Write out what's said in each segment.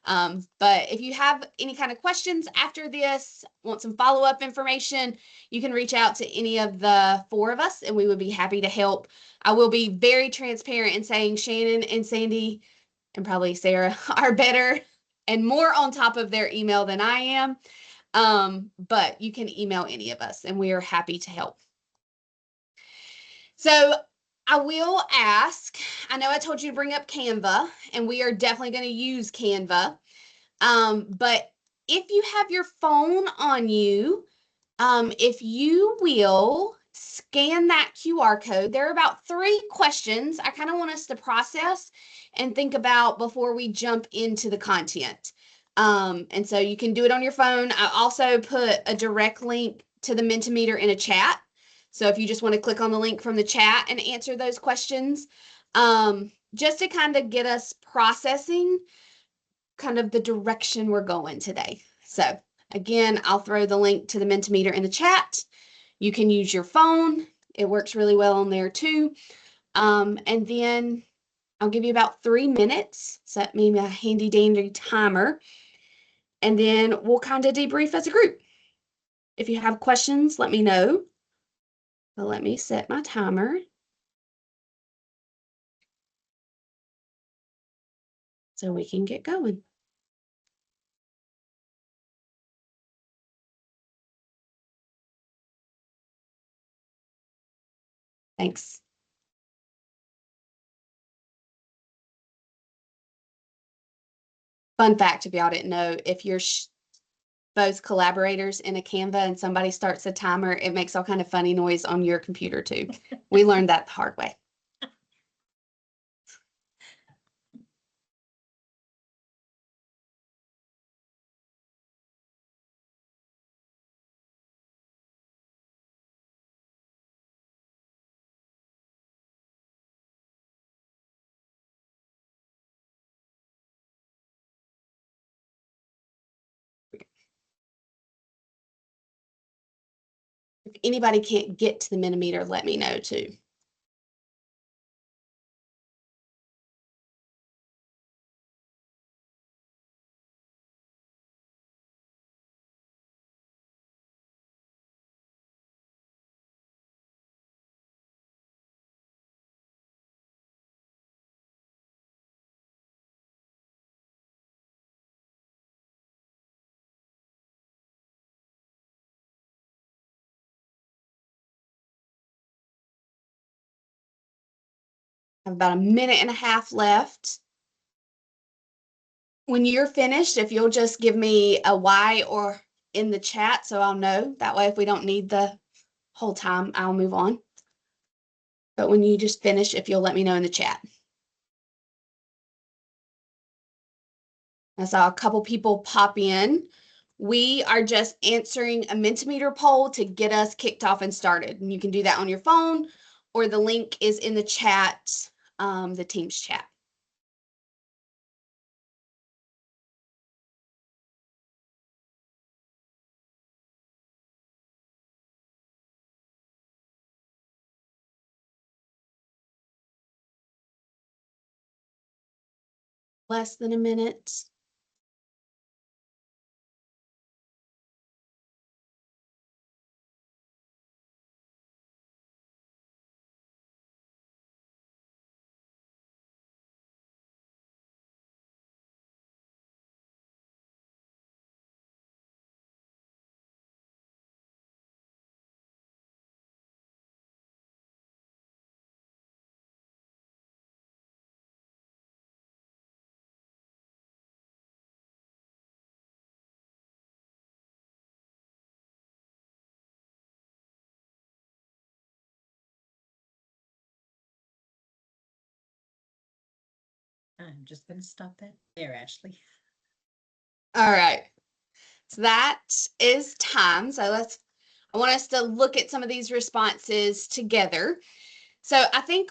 But if you have any kind of questions after this, want some follow-up information, you can reach out to any of the 4 of us and we would be happy to help. I will be very transparent in saying Shannon and Sandy and probably Sarah are better and more on top of their email than I am. But you can email any of us and we are happy to help. So I will ask, I know I told you to bring up Canva and we are definitely going to use Canva. But if you have your phone on you, if you will scan that QR code, there are about 3 questions I kind of want us to process and think about before we jump into the content. And so you can do it on your phone. I also put a direct link to the Mentimeter in a chat. So if you just want to click on the link from the chat and answer those questions, just to kind of get us processing kind of the direction we're going today. So again, I'll throw the link to the Mentimeter in the chat. You can use your phone. It works really well on there too. And then I'll give you about 3 minutes. Set me a handy dandy timer. And then we'll kind of debrief as a group. If you have questions, let me know. But let me set my timer. So we can get going. Thanks. Fun fact, if y'all didn't know, if you're both collaborators in a Canva and somebody starts a timer, it makes all kind of funny noise on your computer too. We learned that the hard way. If anybody can't get to the Mentimeter, let me know too. I have about a minute and a half left. When you're finished, if you'll just give me a Y or in the chat so I'll know. That way, if we don't need the whole time, I'll move on. But when you just finish, if you'll let me know in the chat. I saw a couple people pop in. We are just answering a Mentimeter poll to get us kicked off and started. And you can do that on your phone, or the link is in the chat, the Teams chat. Less than a minute. I'm just going to stop that there, Ashley. All right. So that is time. So I want us to look at some of these responses together. So I think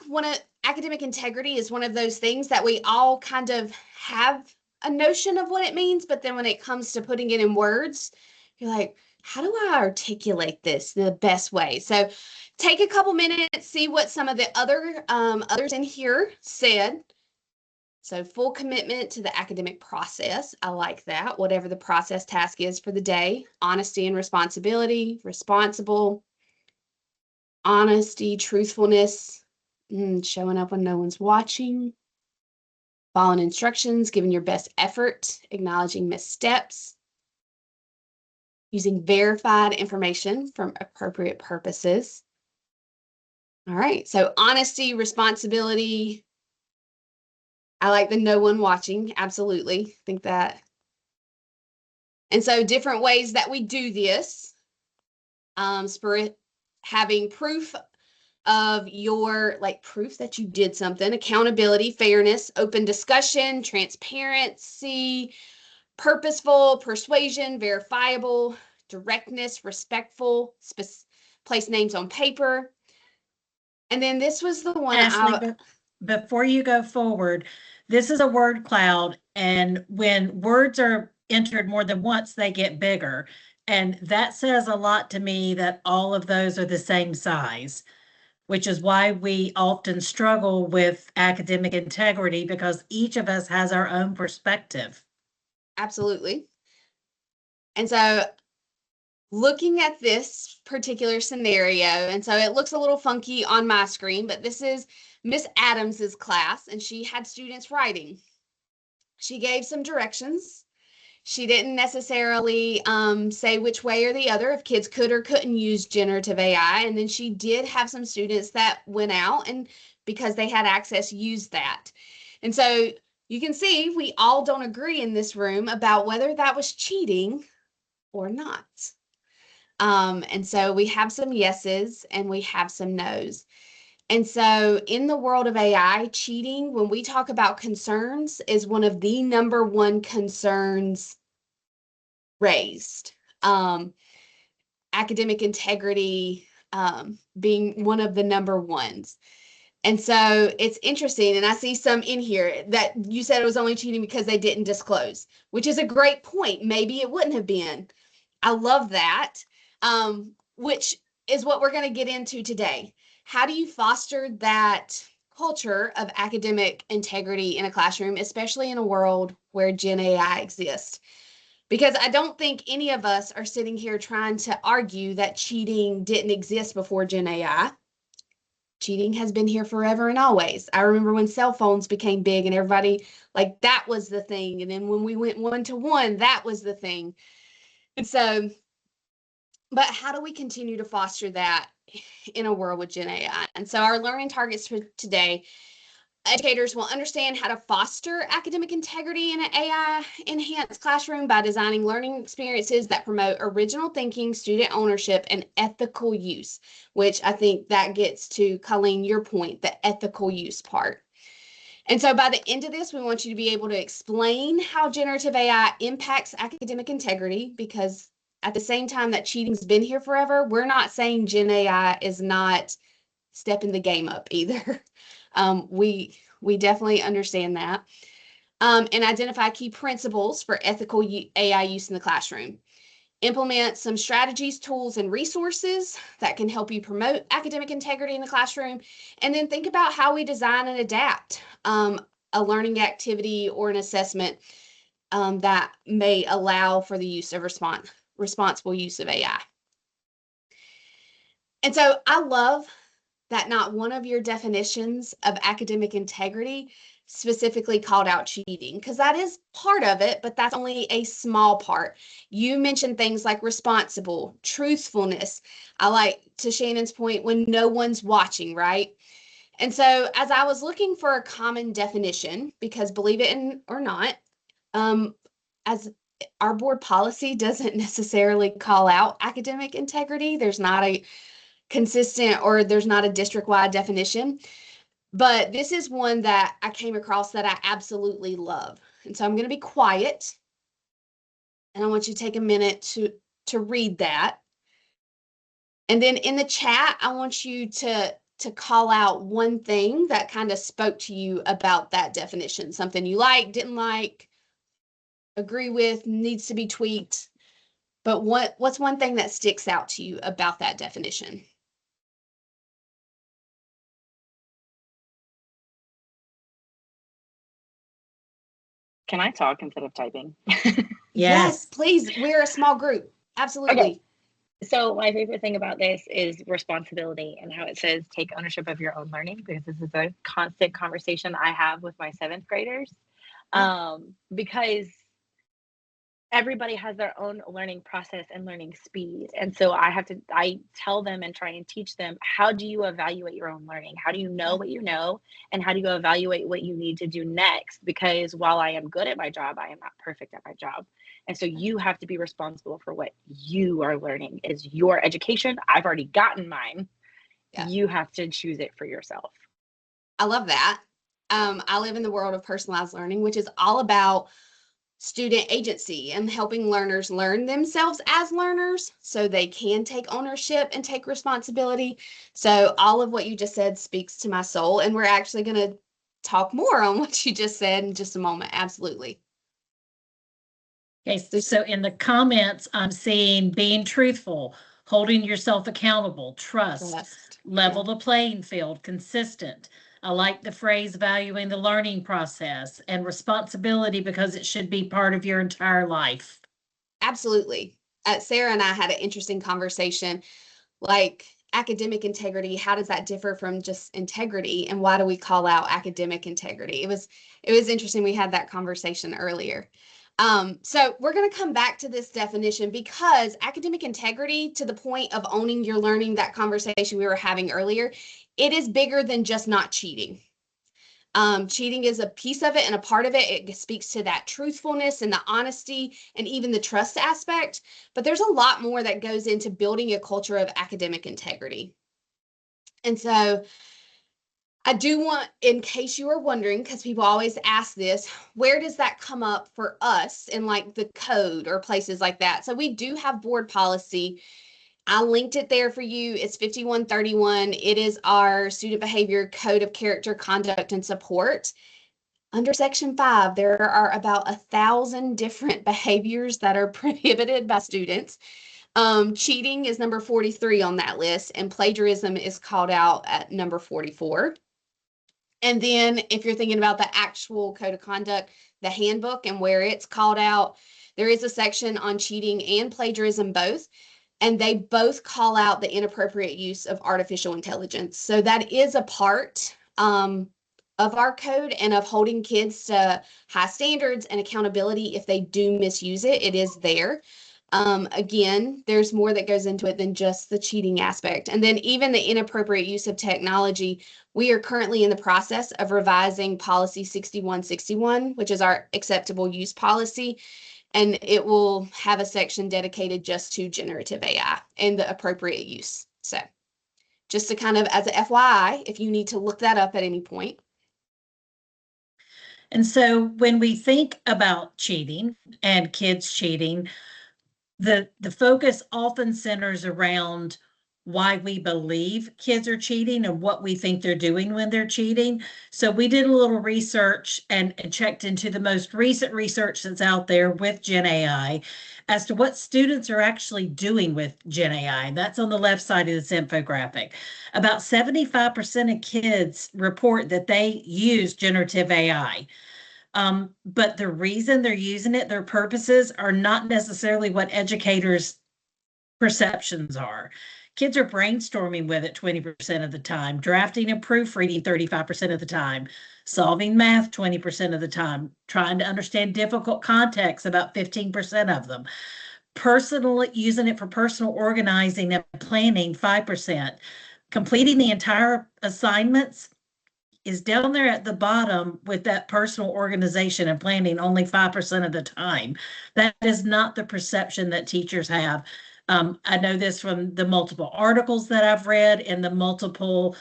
academic integrity is one of those things that we all kind of have a notion of what it means, but then when it comes to putting it in words, you're like, how do I articulate this the best way? So take a couple minutes, see what some of the others in here said. So full commitment to the academic process. I like that. Whatever the process task is for the day. Honesty and responsibility. Responsible. Honesty, truthfulness. Showing up when no one's watching. Following instructions, giving your best effort, acknowledging missteps, using verified information from appropriate purposes. All right, so honesty, responsibility. I like the no one watching, absolutely. Think that. And so different ways that we do this. Spirit, having proof of your, like proof that you did something, accountability, fairness, open discussion, transparency, purposeful, persuasion, verifiable, directness, respectful, place names on paper. And then this was the one Ashley, before you go forward, this is a word cloud, and when words are entered more than once, they get bigger. And that says a lot to me that all of those are the same size, which is why we often struggle with academic integrity, because each of us has our own perspective. Absolutely. And so looking at this particular scenario, and so it looks a little funky on my screen, but this is Miss Adams's class, and she had students writing. She gave some directions. She didn't necessarily say which way or the other if kids could or couldn't use generative AI. And then she did have some students that went out and because they had access, used that. And so you can see we all don't agree in this room about whether that was cheating or not. And so we have some yeses and we have some nos. And so in the world of AI, cheating, when we talk about concerns, is one of the number one concerns raised. Academic integrity being one of the number ones. And so it's interesting. And I see some in here that you said it was only cheating because they didn't disclose, which is a great point. Maybe it wouldn't have been. I love that, which is what we're going to get into today. How do you foster that culture of academic integrity in a classroom, especially in a world where Gen AI exists? Because I don't think any of us are sitting here trying to argue that cheating didn't exist before Gen AI. Cheating has been here forever and always. I remember when cell phones became big and everybody, like, that was the thing. And then when we went one-to-one, that was the thing. And so, but how do we continue to foster that in a world with Gen AI? And so our learning targets for today: educators will understand how to foster academic integrity in an AI-enhanced classroom by designing learning experiences that promote original thinking, student ownership, and ethical use, which I think that gets to, Colleen, your point, the ethical use part. And so by the end of this, we want you to be able to explain how generative AI impacts academic integrity, because at the same time that cheating's been here forever, we're not saying Gen AI is not stepping the game up either. We definitely understand that. And identify key principles for ethical AI use in the classroom. Implement some strategies, tools, and resources that can help you promote academic integrity in the classroom. And then think about how we design and adapt a learning activity or an assessment that may allow for the use of responsible use of AI. And so I love that not one of your definitions of academic integrity specifically called out cheating, because that is part of it, but that's only a small part. You mentioned things like responsible, truthfulness. I like, to Shannon's point, when no one's watching, right? And so as I was looking for a common definition, because believe it or not, as our board policy doesn't necessarily call out academic integrity, there's not a consistent, or there's not a district-wide definition, but this is one that I came across that I absolutely love. And so I'm going to be quiet and I want you to take a minute to read that. And then in the chat, I want you to call out one thing that kind of spoke to you about that definition, something you like, didn't like, agree with, needs to be tweaked. But what's one thing that sticks out to you about that definition? Can I talk instead of typing? Yes, please. We're a small group. Absolutely. Okay. So my favorite thing about this is responsibility and how it says take ownership of your own learning, because this is a constant conversation I have with my 7th graders. Because everybody has their own learning process and learning speed. And so I tell them and try and teach them, how do you evaluate your own learning? How do you know what you know? And how do you evaluate what you need to do next? Because while I am good at my job, I am not perfect at my job. And so you have to be responsible for what you are learning is your education. I've already gotten mine. Yeah. You have to choose it for yourself. I love that. I live in the world of personalized learning, which is all about student agency and helping learners learn themselves as learners so they can take ownership and take responsibility. So all of what you just said speaks to my soul, and we're actually going to talk more on what you just said in just a moment. Absolutely. Okay, so in the comments, I'm seeing being truthful, holding yourself accountable, trust. Level the playing field, consistent. I like the phrase valuing the learning process, and responsibility because it should be part of your entire life. Absolutely. Sarah and I had an interesting conversation, like academic integrity. How does that differ from just integrity, and why do we call out academic integrity? It was interesting. We had that conversation earlier. So we're going to come back to this definition, because academic integrity, to the point of owning your learning, that conversation we were having earlier, it is bigger than just not cheating. Cheating is a piece of it and a part of it. It speaks to that truthfulness and the honesty and even the trust aspect. But there's a lot more that goes into building a culture of academic integrity. And so I do want, in case you are wondering, because people always ask this, where does that come up for us in like the code or places like that? So we do have board policy. I linked it there for you. It's 5131. It is our student behavior code of character, conduct, and support. Under section 5, there are about 1,000 different behaviors that are prohibited by students. Cheating is number 43 on that list, and plagiarism is called out at number 44. And then if you're thinking about the actual code of conduct, the handbook and where it's called out, there is a section on cheating and plagiarism both. And they both call out the inappropriate use of artificial intelligence. So that is a part of our code and of holding kids to high standards and accountability. If they do misuse it, it is there. Again, there's more that goes into it than just the cheating aspect. And then even the inappropriate use of technology, we are currently in the process of revising policy 6161, which is our acceptable use policy. And it will have a section dedicated just to generative AI and the appropriate use. So just to kind of, as a FYI, if you need to look that up at any point. And so when we think about cheating and kids cheating, the focus often centers around why we believe kids are cheating and what we think they're doing when they're cheating. So we did a little research and checked into the most recent research that's out there with Gen AI as to what students are actually doing with Gen AI. That's on the left side of this infographic. About 75% of kids report that they use generative AI. But the reason they're using it, their purposes are not necessarily what educators' perceptions are. Kids are brainstorming with it 20% of the time, drafting and proofreading 35% of the time, solving math 20% of the time, trying to understand difficult context about 15% of them, personally using it for personal organizing and planning 5%, completing the entire assignments is down there at the bottom with that personal organization and planning only 5% of the time. That is not the perception that teachers have. I know this from the multiple articles that I've read and the multiple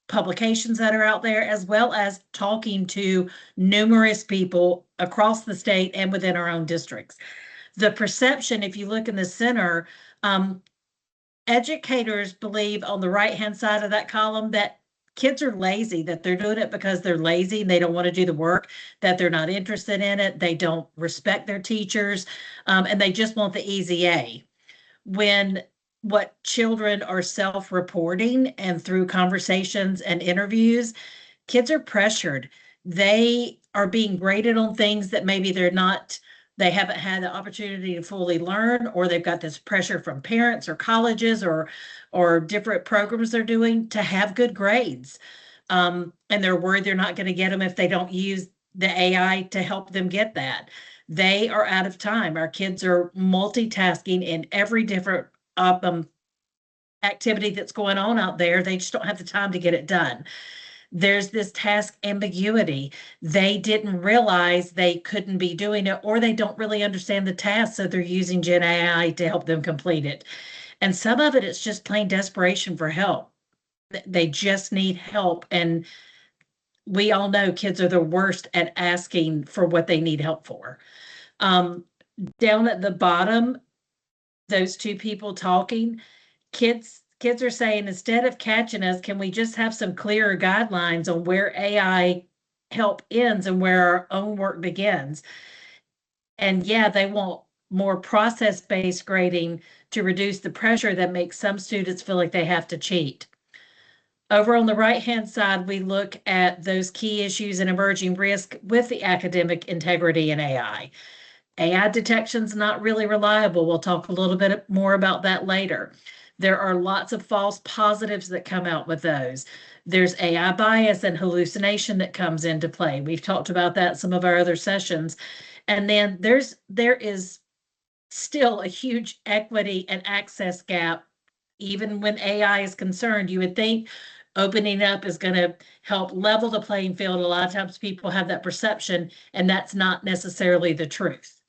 publications that are out there, as well as talking to numerous people across the state and within our own districts. The perception, if you look in the center, educators believe on the right-hand side of that column that kids are lazy, that they're doing it because they're lazy and they don't want to do the work, that they're not interested in it, they don't respect their teachers, and they just want the easy A. When what children are self-reporting and through conversations and interviews, kids are pressured. They are being graded on things that maybe they haven't had the opportunity to fully learn, or they've got this pressure from parents or colleges or different programs they're doing to have good grades. And they're worried they're not going to get them if they don't use the AI to help them get that. They are out of time. Our kids are multitasking in every different activity that's going on out there. They just don't have the time to get it done. There's this task ambiguity. They didn't realize they couldn't be doing it, or they don't really understand the task, so they're using Gen AI to help them complete it. And some of it is just plain desperation for help. They just need help. And we all know kids are the worst at asking for what they need help for. Down at the bottom, those two people talking, kids are saying, instead of catching us, can we just have some clearer guidelines on where AI help ends and where our own work begins? And yeah, they want more process-based grading to reduce the pressure that makes some students feel like they have to cheat. Over on the right-hand side, we look at those key issues and emerging risk with the academic integrity in AI. AI detection's not really reliable. We'll talk a little bit more about that later. There are lots of false positives that come out with those. There's AI bias and hallucination that comes into play. We've talked about that in some of our other sessions. And then there is still a huge equity and access gap. Even when AI is concerned, you would think opening up is going to help level the playing field. A lot of times people have that perception, and that's not necessarily the truth.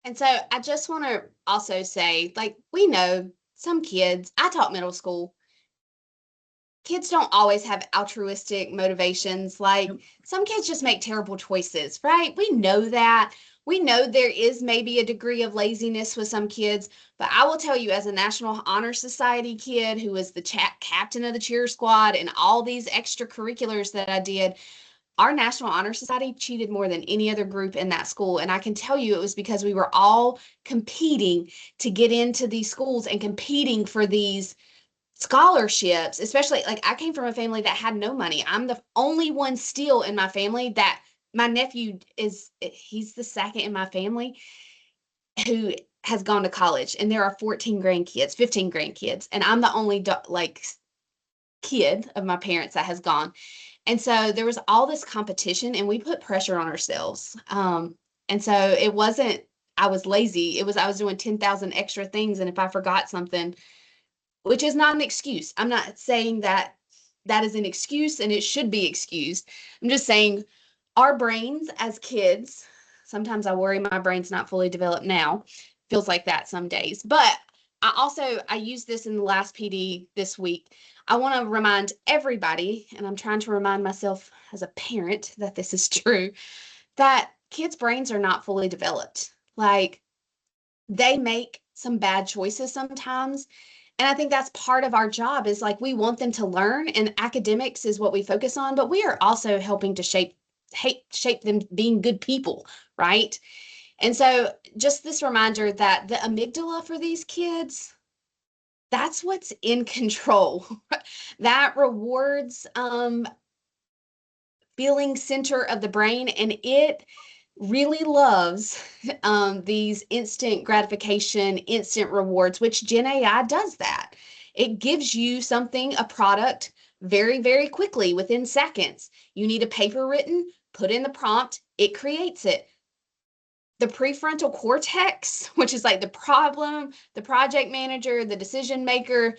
And so I just want to also say, like, we know some kids, I taught middle school, kids don't always have altruistic motivations. Like, some kids just make terrible choices, right? We know that. We know there is maybe a degree of laziness with some kids, but I will tell you, as a National Honor Society kid who was the captain of the cheer squad and all these extracurriculars that I did, our National Honor Society cheated more than any other group in that school. And I can tell you it was because we were all competing to get into these schools and competing for these scholarships, especially, like, I came from a family that had no money. I'm the only one still in my family that my nephew he's the second in my family who has gone to college, and there are 15 grandkids, and I'm the only kid of my parents that has gone. And so there was all this competition, and we put pressure on ourselves. And so it wasn't, I was lazy. It was, I was doing 10,000 extra things. And if I forgot something, which is not an excuse, I'm not saying that that is an excuse and it should be excused. I'm just saying our brains as kids, sometimes I worry my brain's not fully developed now. Feels like that some days. But I used this in the last PD this week. I want to remind everybody, and I'm trying to remind myself as a parent that this is true, that kids' brains are not fully developed. Like, they make some bad choices sometimes. And I think that's part of our job, is like, we want them to learn, and academics is what we focus on, but we are also helping to shape them being good people, right? And so just this reminder that the amygdala for these kids, that's what's in control. That rewards feeling center of the brain, and it really loves these instant gratification, instant rewards, which Gen AI does that. It gives you something, a product, very, very quickly, within seconds. You need a paper written, put in the prompt, it creates it. The prefrontal cortex, which is like the problem, the project manager, the decision maker,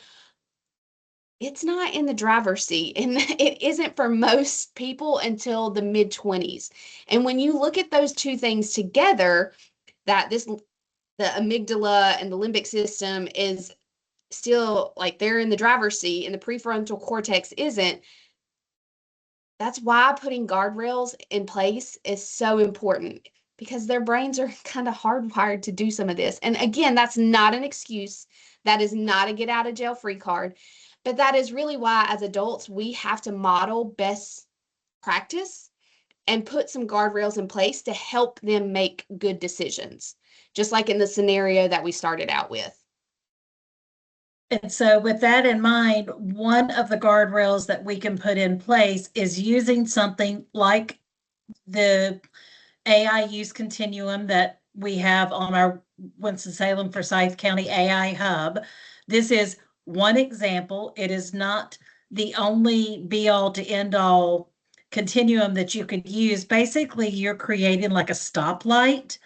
it's not in the driver's seat, and it isn't for most people until the mid-20s. And when you look at those two things together, that the amygdala and the limbic system is still, like, they're in the driver's seat and the prefrontal cortex isn't. That's why putting guardrails in place is so important, because their brains are kind of hardwired to do some of this. And again, that's not an excuse. That is not a get out of jail free card. But that is really why, as adults, we have to model best practice and put some guardrails in place to help them make good decisions, just like in the scenario that we started out with. And so with that in mind, one of the guardrails that we can put in place is using something like the AI use continuum that we have on our Winston-Salem Forsyth County AI Hub. This is one example. It is not the only be all to end all continuum that you could use. Basically, you're creating like a stoplight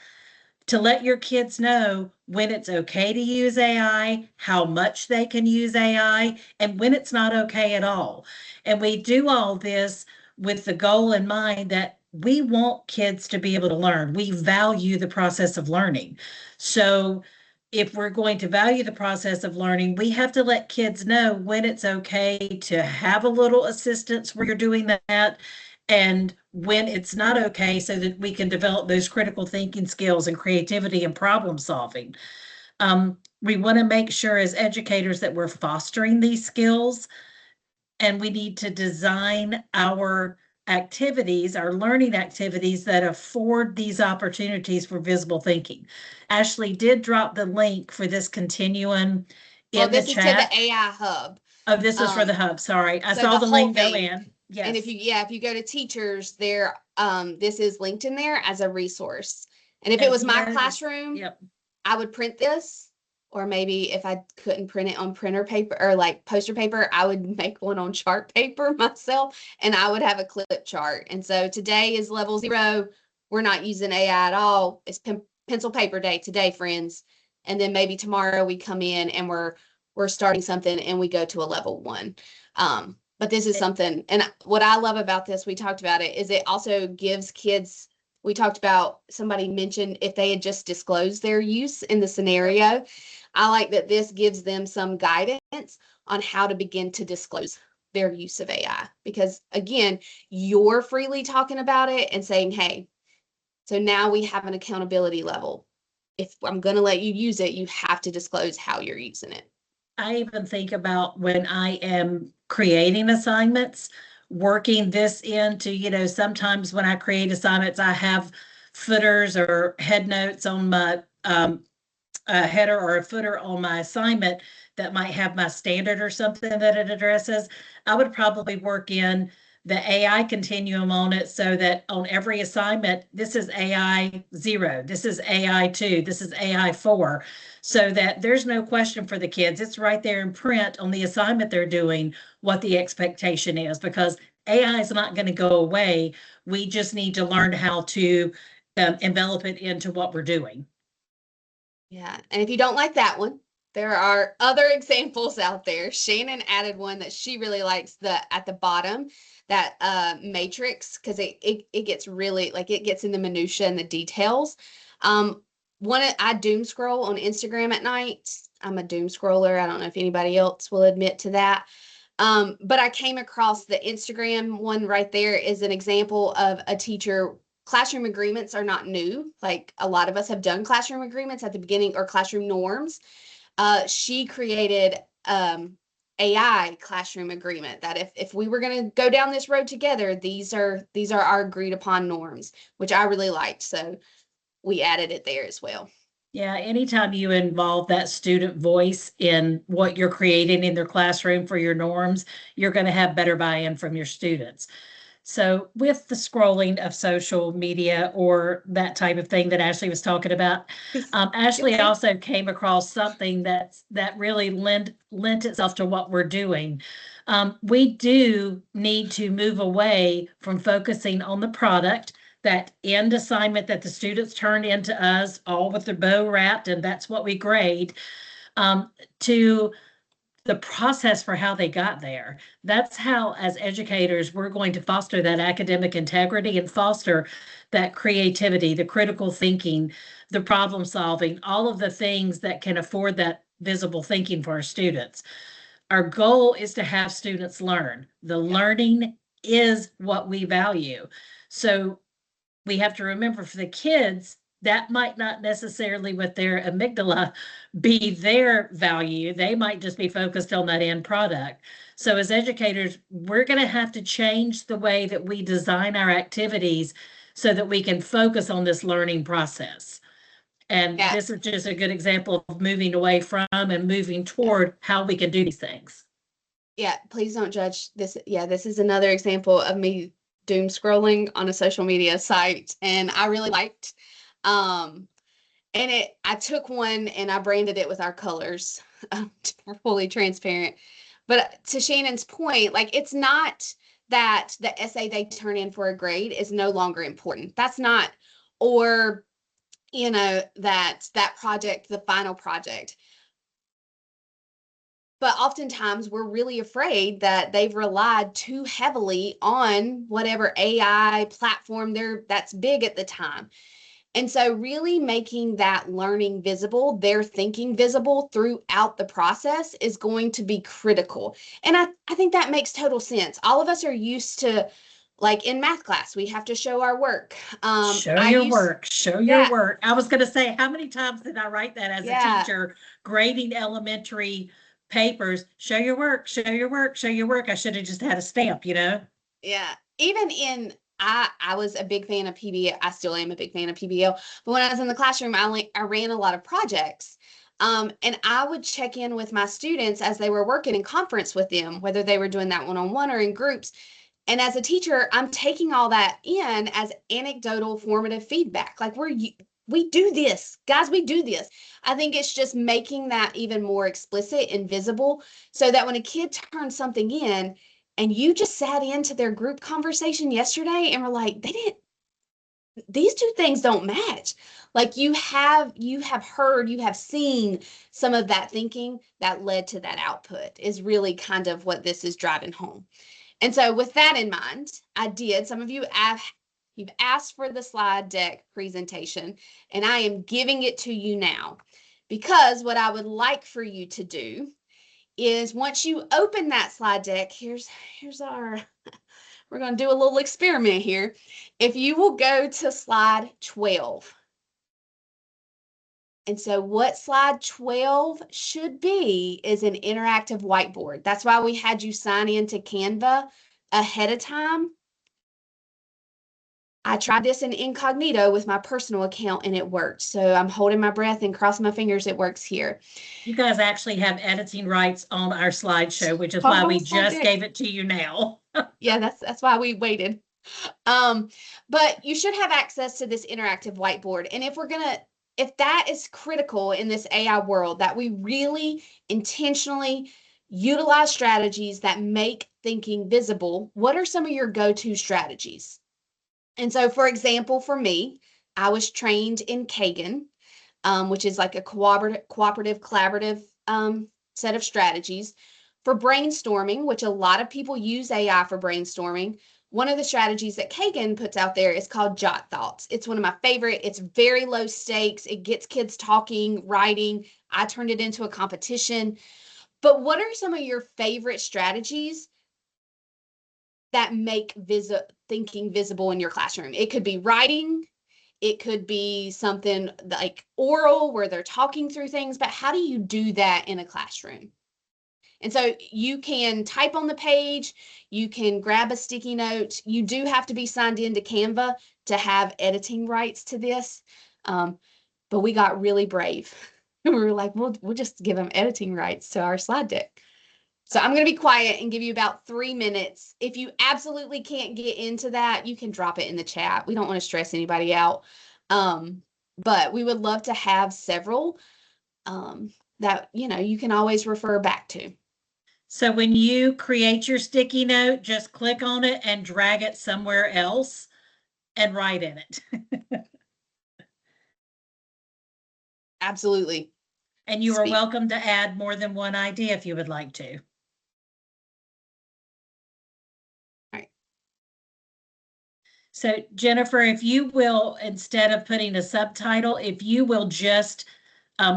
to let your kids know when it's okay to use AI, how much they can use AI, and when it's not okay at all. And we do all this with the goal in mind that we want kids to be able to learn. We value the process of learning. So if we're going to value the process of learning, we have to let kids know when it's okay to have a little assistance where you're doing that and when it's not okay, so that we can develop those critical thinking skills and creativity and problem solving. We want to make sure as educators that we're fostering these skills, and we need to design our activities, our learning activities that afford these opportunities for visible thinking. Ashley did drop the link for this continuum Well, in the this is to chat. the AI Hub. Oh, this is for the hub. Sorry. I so saw the the whole link go thing. in. Yes. And if you go to teachers there, this is linked in there as a resource. And if And it if was you my go to- classroom, Yep. I would print this, or maybe if I couldn't print it on printer paper or like poster paper, I would make one on chart paper myself, and I would have a clip chart. And so today is level 0. We're not using AI at all. It's pencil paper day today, friends. And then maybe tomorrow we come in and we're starting something and we go to a level 1. But this is something, and what I love about this, we talked about it, is it also gives kids, we talked about, somebody mentioned if they had just disclosed their use in the scenario. I like that this gives them some guidance on how to begin to disclose their use of AI. Because again, you're freely talking about it and saying, hey, so now we have an accountability level. If I'm going to let you use it, you have to disclose how you're using it. I even think about when I am creating assignments, working this into, sometimes when I create assignments, I have footers or head notes on my a header or a footer on my assignment that might have my standard or something that it addresses. I would probably work in the AI continuum on it so that on every assignment, this is AI 0, this is AI 2, this is AI 4, so that there's no question for the kids. It's right there in print on the assignment they're doing what the expectation is, because AI is not going to go away. We just need to learn how to envelop it into what we're doing. Yeah, and if you don't like that one, there are other examples out there. Shannon added one that she really likes, at the bottom, that matrix, because it gets really, like, it gets in the minutia and the details. I doom scroll on Instagram at night. I'm a doom scroller. I don't know if anybody else will admit to that. But I came across the Instagram one right there is an example of a teacher. Classroom agreements are not new. Like, a lot of us have done classroom agreements at the beginning, or classroom norms. She created AI classroom agreement that if we were going to go down this road together, these are our agreed upon norms, which I really liked. So we added it there as well. Yeah, anytime you involve that student voice in what you're creating in their classroom for your norms, you're going to have better buy-in from your students. So with the scrolling of social media or that type of thing that Ashley was talking about, Ashley also came across something that really lent itself to what we're doing. We do need to move away from focusing on the product, that end assignment that the students turn into us, all with their bow wrapped, and that's what we grade, to the process for how they got there. That's how, as educators, we're going to foster that academic integrity and foster that creativity, the critical thinking, the problem solving, all of the things that can afford that visible thinking for our students. Our goal is to have students learn. The learning is what we value. So we have to remember, for the kids, that might not necessarily, with their amygdala, be their value. They might just be focused on that end product. So as educators, we're going to have to change the way that we design our activities so that we can focus on this learning process. And Yeah. this is just a good example of moving away from and moving toward how we can do these things. Yeah, please don't judge this. Yeah, this is another example of me doom scrolling on a social media site, and I really liked. And I took one and I branded it with our colors. We're fully transparent. But to Shannon's point, like it's not that the essay they turn in for a grade is no longer important. That's not, or that project, the final project. But oftentimes we're really afraid that they've relied too heavily on whatever AI platform that's big at the time. And so really making that learning visible, their thinking visible throughout the process is going to be critical. And I think that makes total sense. All of us are used to, like in math class, we have to show our work. Show your work. Show your Yeah. work. I was going to say, how many times did I write that as a Yeah. teacher grading elementary papers? Show your work. Show your work. Show your work. I should have just had a stamp, you know? Yeah. Even in I was a big fan of PBL. I still am a big fan of PBL. But when I was in the classroom, I ran a lot of projects. And I would check in with my students as they were working in conference with them, whether they were doing that one-on-one or in groups. And as a teacher, I'm taking all that in as anecdotal formative feedback. Like we do this, guys, we do this. I think it's just making that even more explicit and visible so that when a kid turns something in, and you just sat into their group conversation yesterday and were like, these two things don't match. Like you have heard, you have seen some of that thinking that led to that output is really kind of what this is driving home. And so with that in mind, some of you you've asked for the slide deck presentation, and I am giving it to you now because what I would like for you to do is once you open that slide deck, here's our, we're going to do a little experiment here. If you will go to slide 12. And so what slide 12 should be is an interactive whiteboard. That's why we had you sign into Canva ahead of time. I tried this in incognito with my personal account and it worked. So I'm holding my breath and crossing my fingers it works here. You guys actually have editing rights on our slideshow, which is why we just gave it to you now. Yeah, that's why we waited. But you should have access to this interactive whiteboard. And if that is critical in this AI world, that we really intentionally utilize strategies that make thinking visible, what are some of your go-to strategies? And so, for example, for me, I was trained in Kagan, which is like a collaborative set of strategies. For brainstorming, which a lot of people use AI for brainstorming, one of the strategies that Kagan puts out there is called Jot Thoughts. It's one of my favorite. It's very low stakes. It gets kids talking, writing. I turned it into a competition. But what are some of your favorite strategies that make thinking visible in your classroom? It could be writing. It could be something like oral where they're talking through things, but how do you do that in a classroom? And so you can type on the page, you can grab a sticky note. You do have to be signed into Canva to have editing rights to this. But we got really brave. We were like, we'll just give them editing rights to our slide deck. So I'm going to be quiet and give you about 3 minutes. If you absolutely can't get into that, you can drop it in the chat. We don't want to stress anybody out. But we would love to have several that, you can always refer back to. So when you create your sticky note, just click on it and drag it somewhere else and write in it. Absolutely. And you are welcome to add more than one idea if you would like to. All right. So Jennifer, if you will, instead of putting a subtitle, if you will just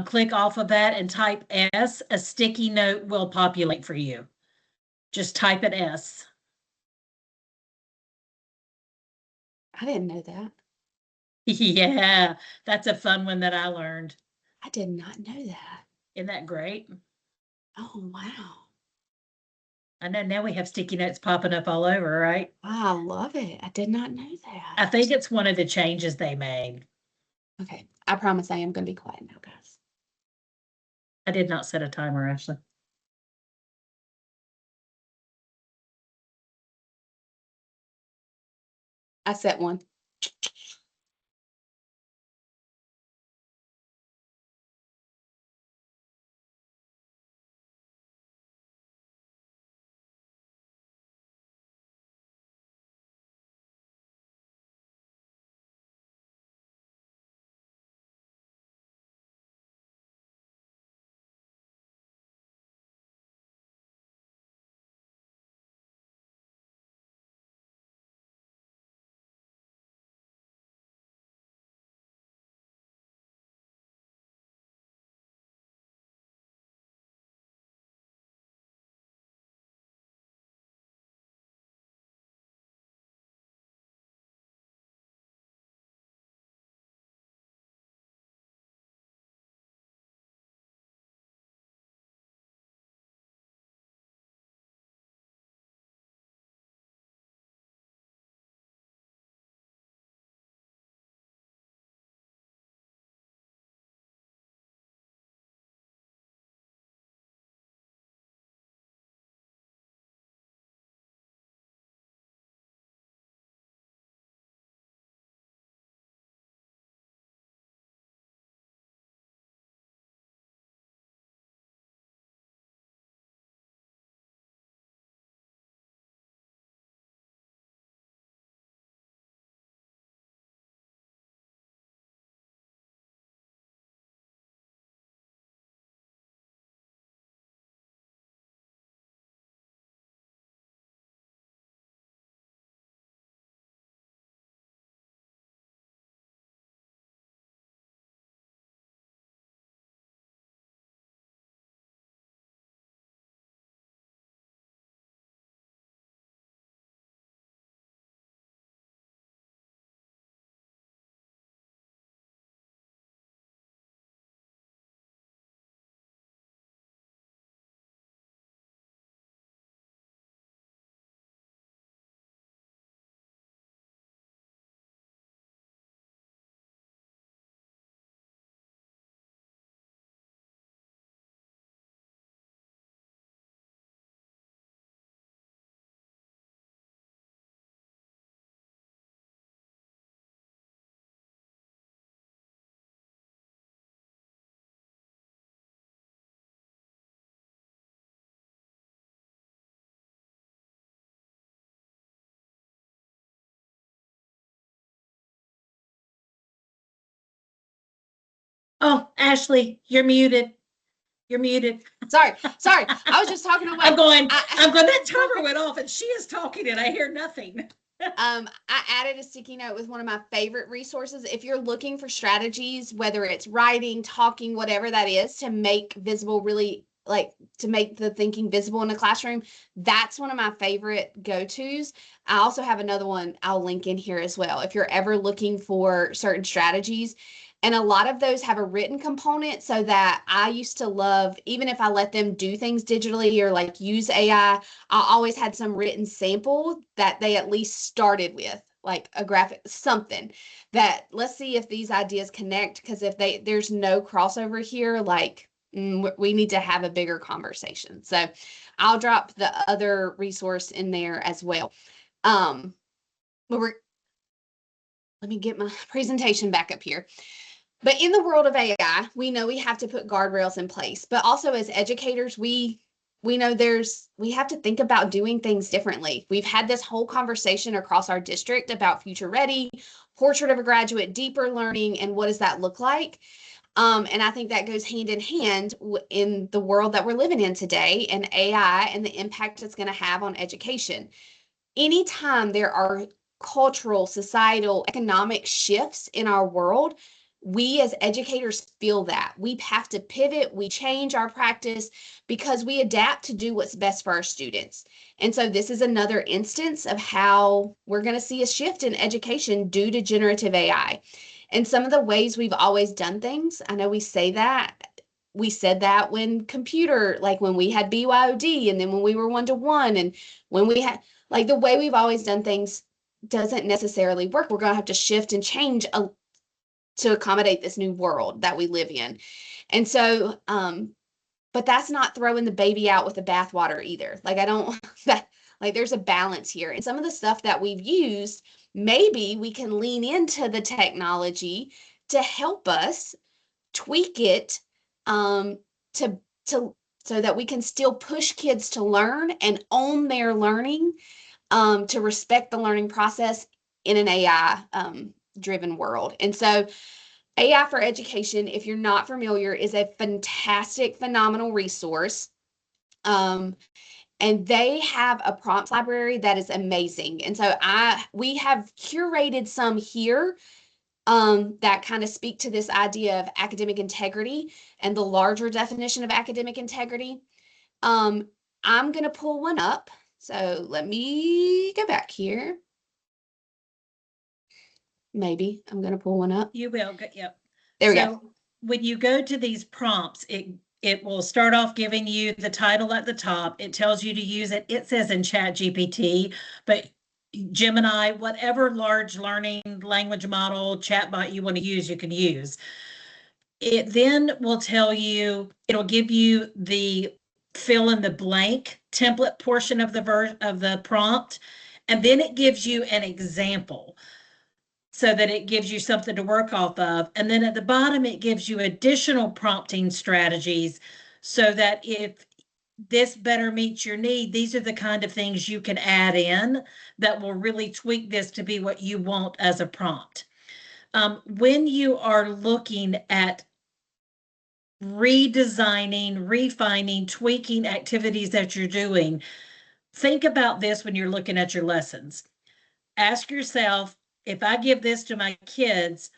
click off of that and type S, a sticky note will populate for you. Just type it S. I didn't know that. Yeah, that's a fun one that I learned. I did not know that. Isn't that great? Oh, wow. I know now we have sticky notes popping up all over, right? Wow, I love it. I did not know that. I think it's one of the changes they made. Okay, I promise I am going to be quiet now, guys. I did not set a timer, Ashley. I set one. Oh, Ashley, you're muted. You're muted. Sorry. I was just talking away. I'm going, that timer went off and she is talking and I hear nothing. I added a sticky note with one of my favorite resources. If you're looking for strategies, whether it's writing, talking, whatever that is, to make visible really like to make the thinking visible in the classroom, that's one of my favorite go-tos. I also have another one I'll link in here as well. If you're ever looking for certain strategies, and a lot of those have a written component, so that I used to love, even if I let them do things digitally or like use AI, I always had some written sample that they at least started with, like a graphic, something that let's see if these ideas connect. Because if there's no crossover here, like we need to have a bigger conversation. So I'll drop the other resource in there as well. But let me get my presentation back up here. But in the world of AI, we know we have to put guardrails in place, but also as educators, we know we have to think about doing things differently. We've had this whole conversation across our district about future ready, portrait of a graduate, deeper learning, and what does that look like? And I think that goes hand in hand in the world that we're living in today, and AI and the impact it's going to have on education. Anytime there are cultural, societal, economic shifts in our world, we as educators feel that. We have to pivot, we change our practice because we adapt to do what's best for our students. And so this is another instance of how we're going to see a shift in education due to generative AI. And some of the ways we've always done things, I know we say that. We said that when when we had BYOD, and then when we were one-to-one, and when we had, like, the way we've always done things doesn't necessarily work. We're going to have to shift and change to accommodate this new world that we live in. And so, but that's not throwing the baby out with the bathwater either. Like I don't that like there's a balance here. And some of the stuff that we've used, maybe we can lean into the technology to help us tweak it to so that we can still push kids to learn and own their learning, to respect the learning process in an AI driven world. And so AI for Education, if you're not familiar, is a fantastic, phenomenal resource. And they have a prompts library that is amazing. And so we have curated some here that kind of speak to this idea of academic integrity and the larger definition of academic integrity. I'm going to pull one up. So let me go back here. Maybe I'm going to pull one up. You will. Yep. There we go. When you go to these prompts, it will start off giving you the title at the top. It tells you to use it. It says in ChatGPT, but Gemini, whatever large learning language model, chatbot you want to use, you can use. It then will tell you, it'll give you the fill in the blank template portion of the prompt, and then it gives you an example so that it gives you something to work off of. And then at the bottom, it gives you additional prompting strategies so that if this better meets your need, these are the kind of things you can add in that will really tweak this to be what you want as a prompt. When you are looking at redesigning, refining, tweaking activities that you're doing, think about this when you're looking at your lessons. Ask yourself, if I give this to my kids,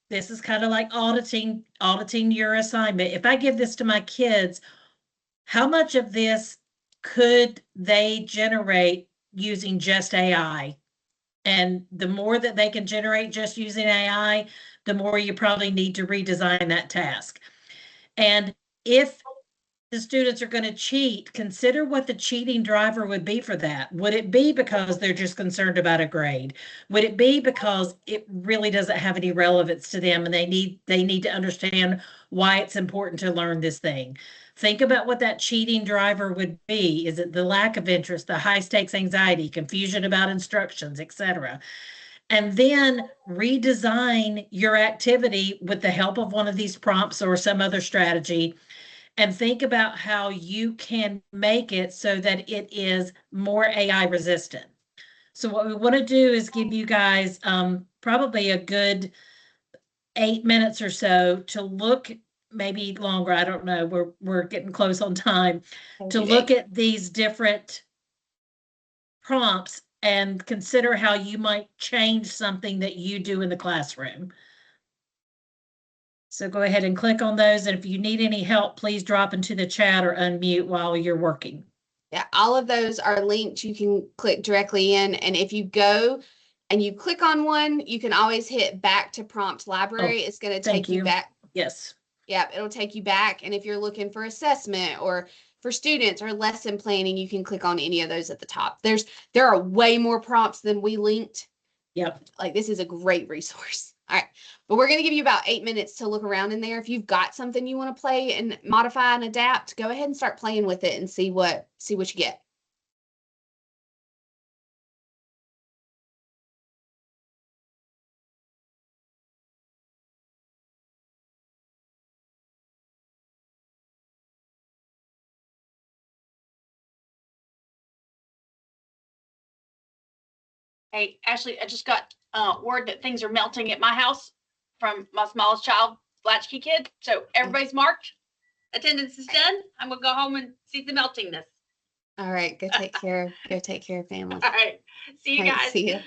this is kind of like auditing your assignment. If I give this to my kids, how much of this could they generate using just AI? And the more that they can generate just using AI, the more you probably need to redesign that task. And if the students are going to cheat, consider what the cheating driver would be for that. Would it be because they're just concerned about a grade? Would it be because it really doesn't have any relevance to them and they need to understand why it's important to learn this thing? Think about what that cheating driver would be. Is it the lack of interest, the high stakes anxiety, confusion about instructions, etc.? And then redesign your activity with the help of one of these prompts or some other strategy, and think about how you can make it so that it is more AI resistant. So what we want to do is give you guys probably a good 8 minutes or so to look, maybe longer, I don't know, we're getting close on time, to look at these different prompts and consider how you might change something that you do in the classroom. So go ahead and click on those. And if you need any help, please drop into the chat or unmute while you're working. Yeah, all of those are linked. You can click directly in. And if you go and you click on one, you can always hit back to prompt library. It's going to take you back. Yes. Yeah, it'll take you back. And if you're looking for assessment or for students or lesson planning, you can click on any of those at the top. There are way more prompts than we linked. Yep. Like this is a great resource. All right. But we're going to give you about 8 minutes to look around in there. If you've got something you want to play and modify and adapt, go ahead and start playing with it and see what you get. Hey, Ashley, I just got word that things are melting at my house from my smallest child, latchkey kid. So everybody's marked. Attendance is done. I'm gonna go home and see the meltingness. All right, go take care of family. All right. See you guys. See you.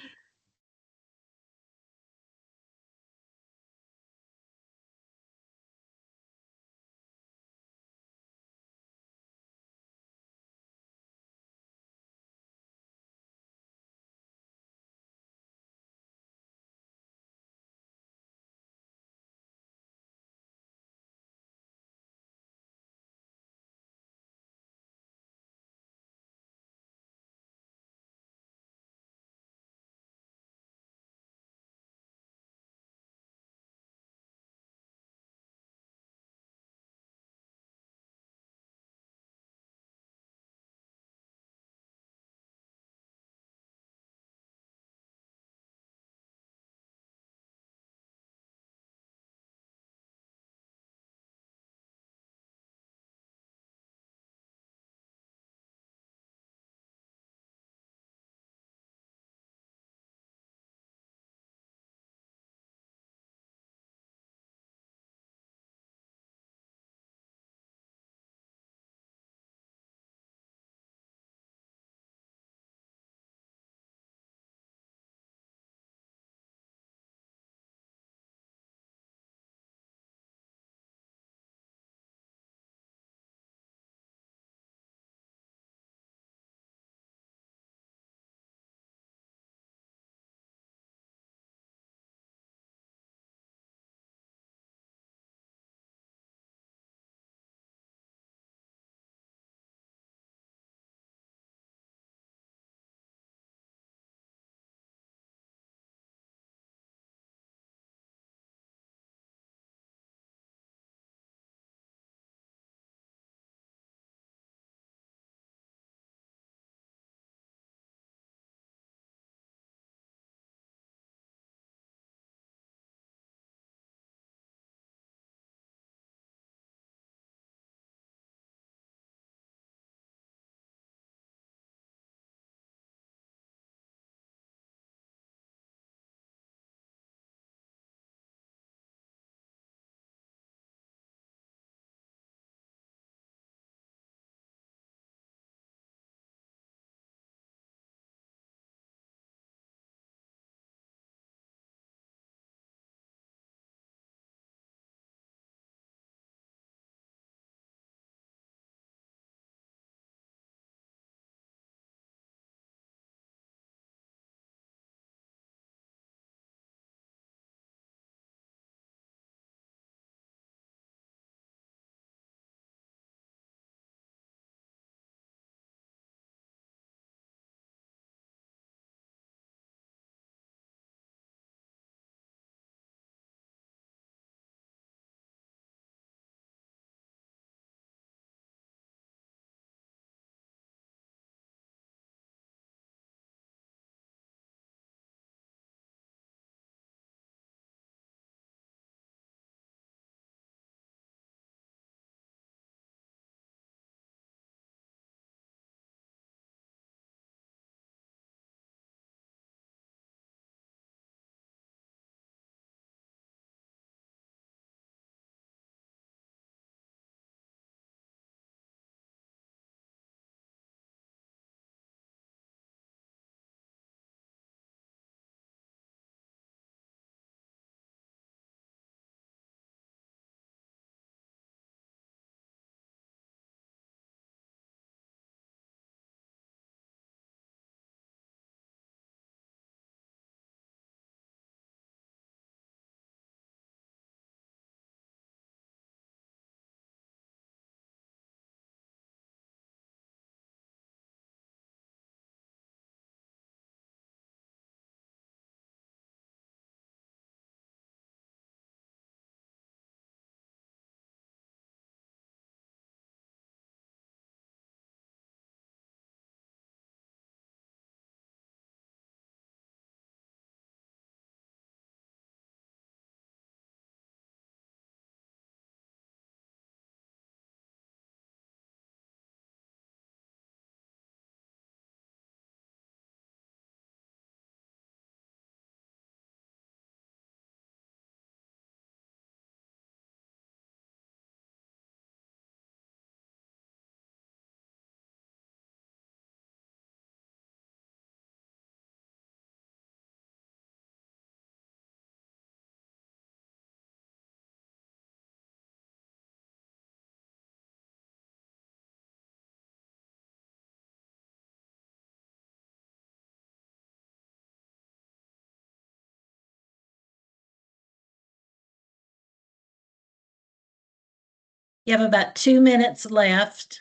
You have about 2 minutes left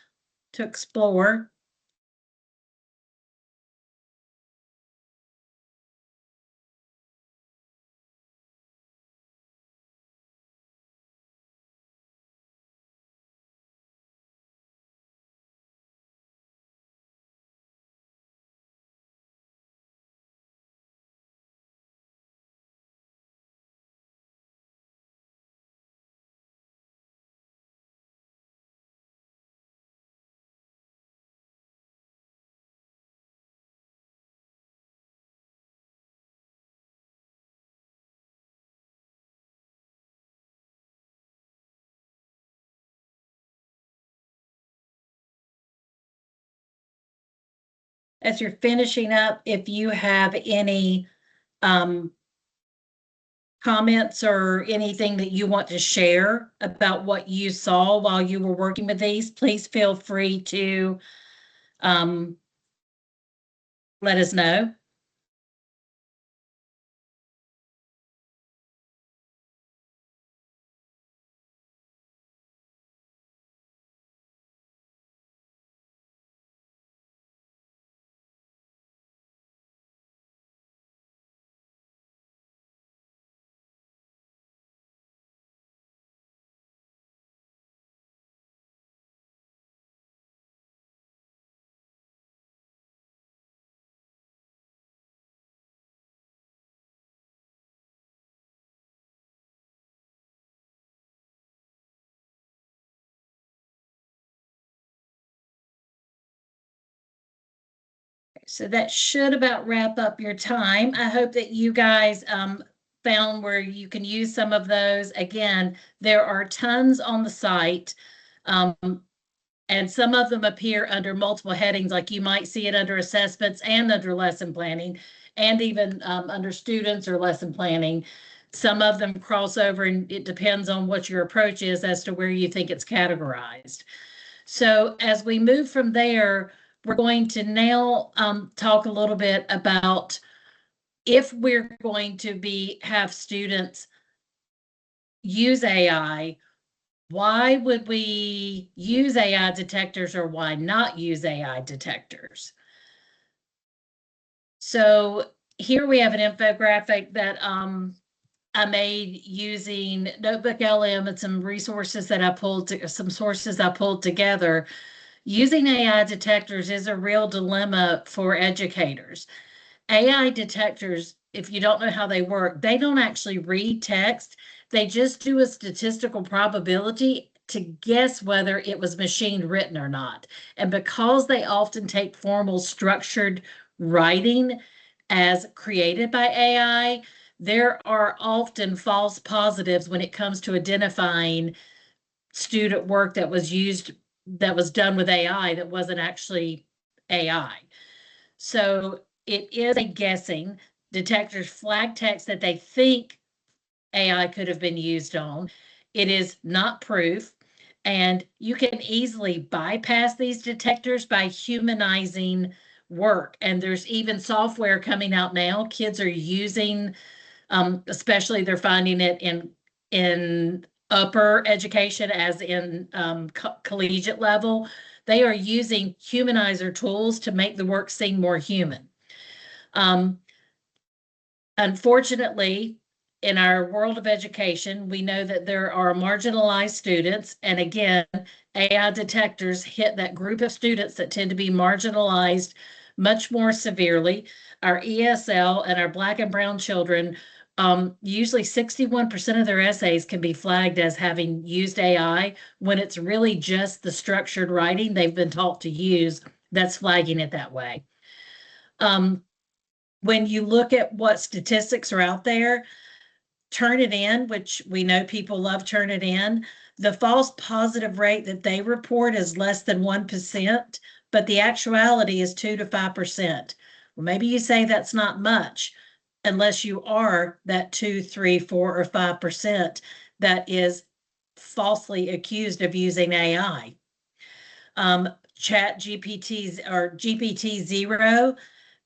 to explore. As you're finishing up, if you have any comments or anything that you want to share about what you saw while you were working with these, please feel free to let us know. So that should about wrap up your time. I hope that you guys found where you can use some of those. Again, there are tons on the site. And some of them appear under multiple headings, like you might see it under assessments and under lesson planning, and even under students or lesson planning. Some of them cross over, and it depends on what your approach is as to where you think it's categorized. So as we move from there, we're going to now talk a little bit about if we're going to have students use AI, why would we use AI detectors or why not use AI detectors? So here we have an infographic that I made using NotebookLM and some resources that I pulled, some sources I pulled together. Using AI detectors is a real dilemma for educators. AI detectors, if you don't know how they work, they don't actually read text. They just do a statistical probability to guess whether it was machine written or not. And because they often take formal structured writing as created by AI, there are often false positives when it comes to identifying student work that was done with AI that wasn't actually AI. So it is a guessing. Detectors flag text that they think AI could have been used on. It is not proof. And you can easily bypass these detectors by humanizing work. And there's even software coming out now. Kids are using, especially they're finding it in upper education, as in collegiate level. They are using humanizer tools to make the work seem more human. Unfortunately, in our world of education, we know that there are marginalized students. And again, AI detectors hit that group of students that tend to be marginalized much more severely. Our ESL and our Black and Brown children, usually 61% of their essays can be flagged as having used AI when it's really just the structured writing they've been taught to use that's flagging it that way. When you look at what statistics are out there, Turnitin, which we know people love Turnitin, the false positive rate that they report is less than 1%, but the actuality is 2 to 5%. Well, maybe you say that's not much, unless you are that 2, 3, 4, or 5% that is falsely accused of using AI. Chat GPT's or GPT-0,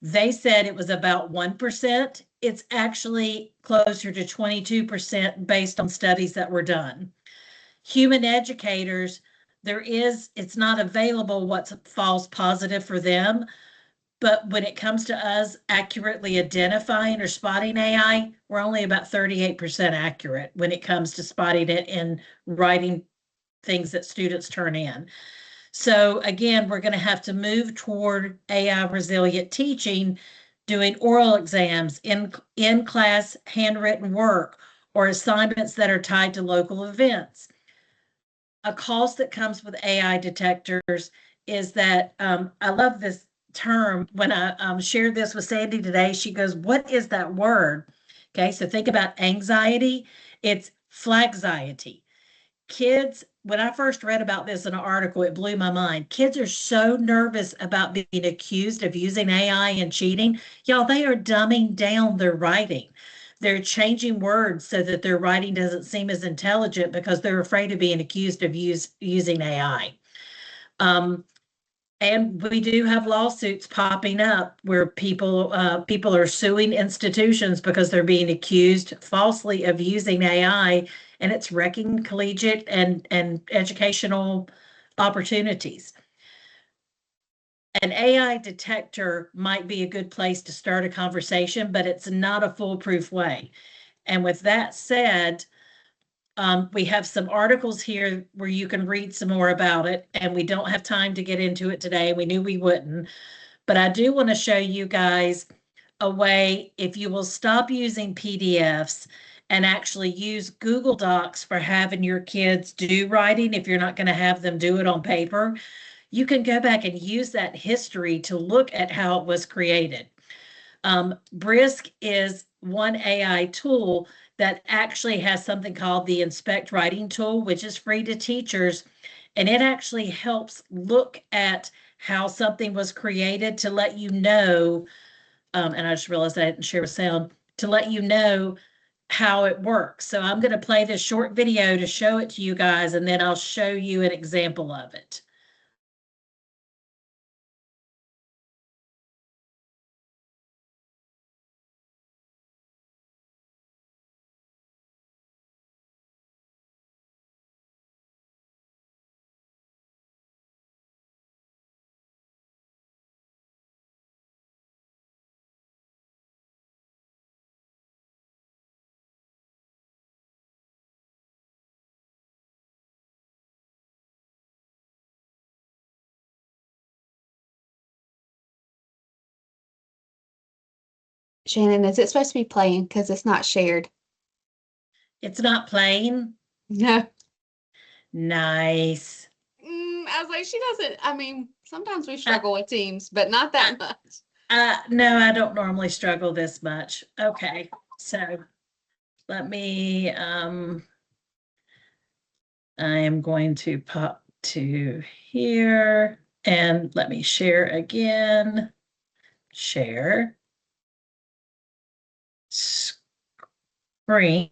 they said it was about 1%. It's actually closer to 22% based on studies that were done. human educators, it's not available what's false positive for them. But when it comes to us accurately identifying or spotting AI, we're only about 38% accurate when it comes to spotting it in writing things that students turn in. So again, we're going to have to move toward AI resilient teaching, doing oral exams, in-class handwritten work, or assignments that are tied to local events. A cost that comes with AI detectors is that I love this term. When I shared this with Sandy today, she goes, "What is that word?" Okay, so think about anxiety. It's flagxiety. Kids, when I first read about this in an article, it blew my mind. Kids are so nervous about being accused of using AI and cheating. Y'all, they are dumbing down their writing. They're changing words so that their writing doesn't seem as intelligent because they're afraid of being accused of using AI. And we do have lawsuits popping up where people are suing institutions because they're being accused falsely of using AI, and it's wrecking collegiate and educational opportunities. An AI detector might be a good place to start a conversation, but it's not a foolproof way. And with that said, we have some articles here where you can read some more about it, and we don't have time to get into it today. We knew we wouldn't, but I do want to show you guys a way, if you will stop using PDFs and actually use Google Docs for having your kids do writing, if you're not going to have them do it on paper, you can go back and use that history to look at how it was created. Brisk is one AI tool that actually has something called the Inspect Writing tool, which is free to teachers. And it actually helps look at how something was created to let you know, and I just realized I didn't share with sound, to let you know how it works. So I'm going to play this short video to show it to you guys, and then I'll show you an example of it. Shannon, is it supposed to be playing? Because it's not shared. It's not playing. No. Nice. I was like, she doesn't. I mean, sometimes we struggle with Teams, but not that much. No, I don't normally struggle this much. Okay, so let me, I am going to pop to here and let me share again. Share. Screen.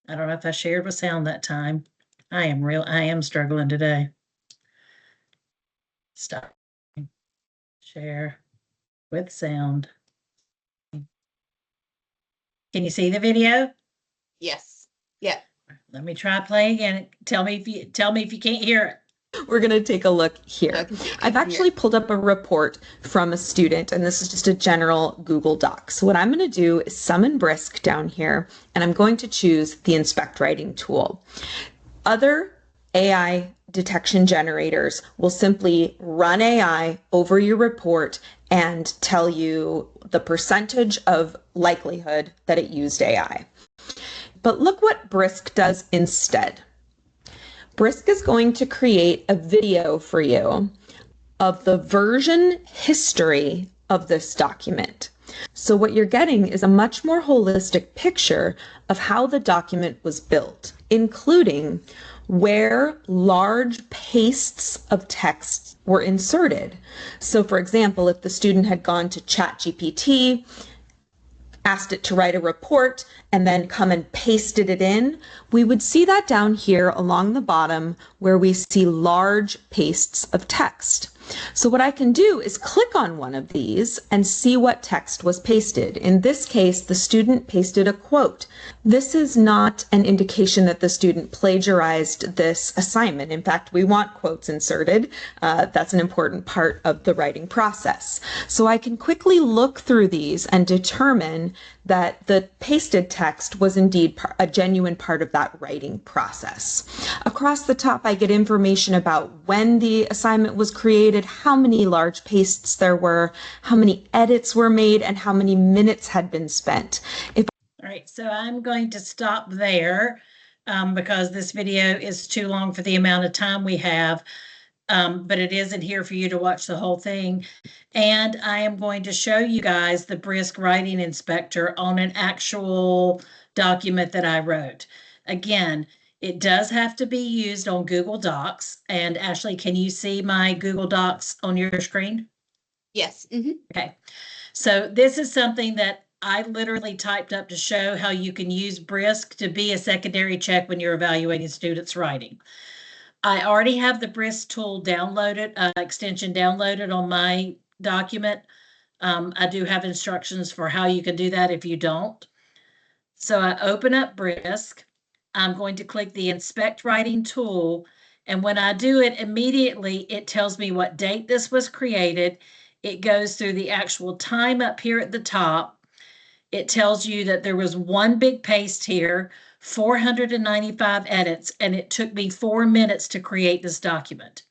I don't know if I shared with sound that time. I am struggling today. Stop. Share with sound. Can you see the video? Yes. Yeah. Let me try play again. Tell me if you can't hear it. We're going to take a look here. I can see it. I've actually pulled up a report from a student, and this is just a general Google Doc. So what I'm going to do is summon Brisk down here, and I'm going to choose the Inspect Writing tool. Other AI detection generators will simply run AI over your report and tell you the percentage of likelihood that it used AI. But look what Brisk does instead. Brisk is going to create a video for you of the version history of this document. So what you're getting is a much more holistic picture of how the document was built, including where large pastes of text were inserted. So for example, if the student had gone to ChatGPT, asked it to write a report, and then come and pasted it in, we would see that down here along the bottom where we see large pastes of text. So what I can do is click on one of these and see what text was pasted. In this case, the student pasted a quote. This is not an indication that the student plagiarized this assignment. In fact, we want quotes inserted. That's an important part of the writing process. So I can quickly look through these and determine that the pasted text was indeed a genuine part of that writing process. Across the top, I get information about when the assignment was created, how many large pastes there were, how many edits were made, and how many minutes had been spent. All right, so I'm going to stop there because this video is too long for the amount of time we have. But it isn't here for you to watch the whole thing. And I am going to show you guys the Brisk Writing Inspector on an actual document that I wrote. Again, it does have to be used on Google Docs. And Ashley, can you see my Google Docs on your screen? Yes. Okay. So this is something that I literally typed up to show how you can use Brisk to be a secondary check when you're evaluating students' writing. I already have the Brisk tool downloaded, extension downloaded on my document. I do have instructions for how you can do that if you don't. So I open up Brisk. I'm going to click the Inspect Writing tool. And when I do it, immediately it tells me what date this was created. It goes through the actual time up here at the top. It tells you that there was one big paste here, 495 edits, and it took me 4 minutes to create this document.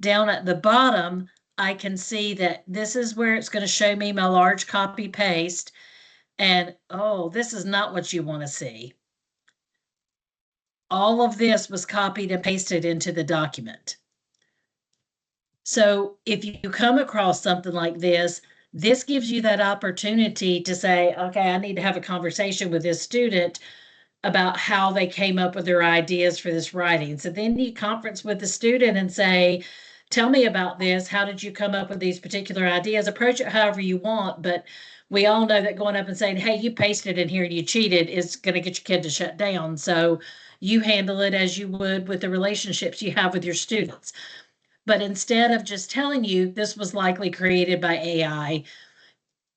Down at the bottom, I can see that this is where it's going to show me my large copy paste. And oh, this is not what you want to see. All of this was copied and pasted into the document. So if you come across something like this gives you that opportunity to say, okay, I need to have a conversation with this student about how they came up with their ideas for this writing. So then you conference with the student and say, tell me about this. How did you come up with these particular ideas? Approach it however you want, but we all know that going up and saying, hey, you pasted in here and you cheated is going to get your kid to shut down. So you handle it as you would with the relationships you have with your students. But instead of just telling you this was likely created by AI,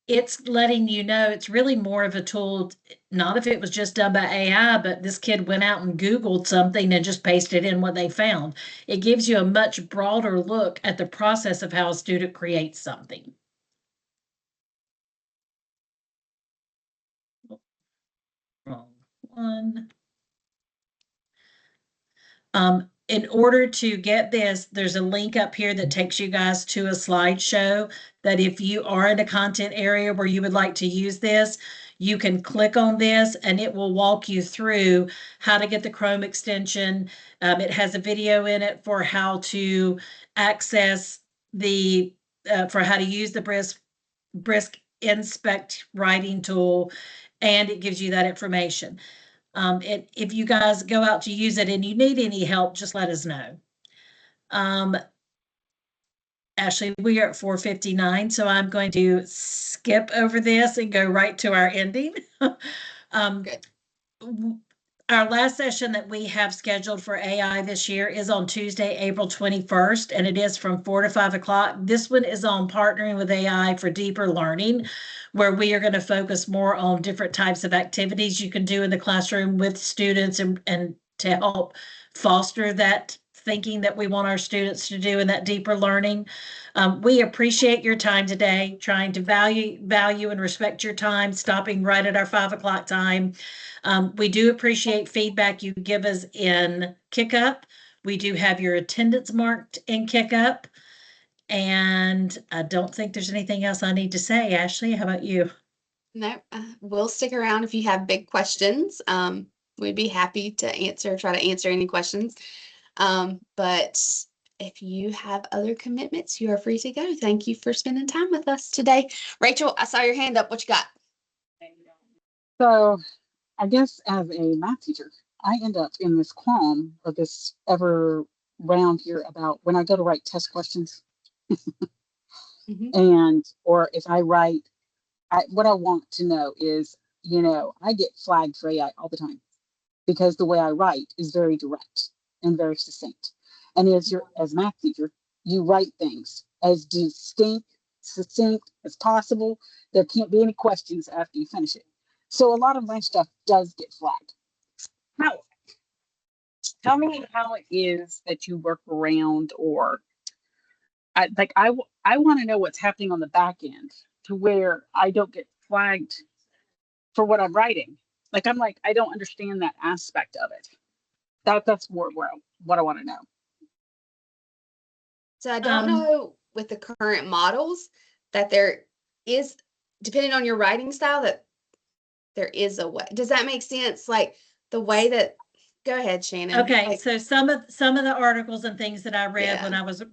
it's letting you know it's really more of a tool, not if it was just done by AI, but this kid went out and Googled something and just pasted in what they found. It gives you a much broader look at the process of how a student creates something. Wrong one. In order to get this, there's a link up here that takes you guys to a slideshow that if you are in a content area where you would like to use this, you can click on this and it will walk you through how to get the Chrome extension. It has a video in it for how to access the, for how to use the Brisk Inspect writing tool, and it gives you that information. If you guys go out to use it and you need any help, just let us know. Ashley, we are at 4:59, so I'm going to skip over this and go right to our ending. Our last session that we have scheduled for AI this year is on Tuesday, April 21st, and it is from 4 to 5 o'clock. This one is on partnering with AI for deeper learning, where we are going to focus more on different types of activities you can do in the classroom with students and to help foster that thinking that we want our students to do in that deeper learning. We appreciate your time today, trying to value and respect your time, stopping right at our 5 o'clock time. We do appreciate feedback you give us in Kickup. We do have your attendance marked in Kickup. And I don't think there's anything else I need to say. Ashley, how about you? No, we'll stick around if you have big questions. We'd be happy to try to answer any questions. But if you have other commitments, you are free to go. Thank you for spending time with us today. Rachel, I saw your hand up. What you got? So I guess as a math teacher, I end up in this qualm or this ever round here about when I go to write test questions. And, or if I write, what I want to know is, I get flagged for AI all the time because the way I write is very direct and very succinct. And as a math teacher, you write things as succinct as possible. There can't be any questions after you finish it. So a lot of my stuff does get flagged. How? Tell me how it is that you work around, or I want to know what's happening on the back end to where I don't get flagged for what I'm writing. I don't understand that aspect of it. That's more what I want to know. So I don't know with the current models that there is, depending on your writing style, that there is a way. Does that make sense? Like the way that, go ahead, Shannon. Okay, Like, so some of the articles and things that I read Yeah.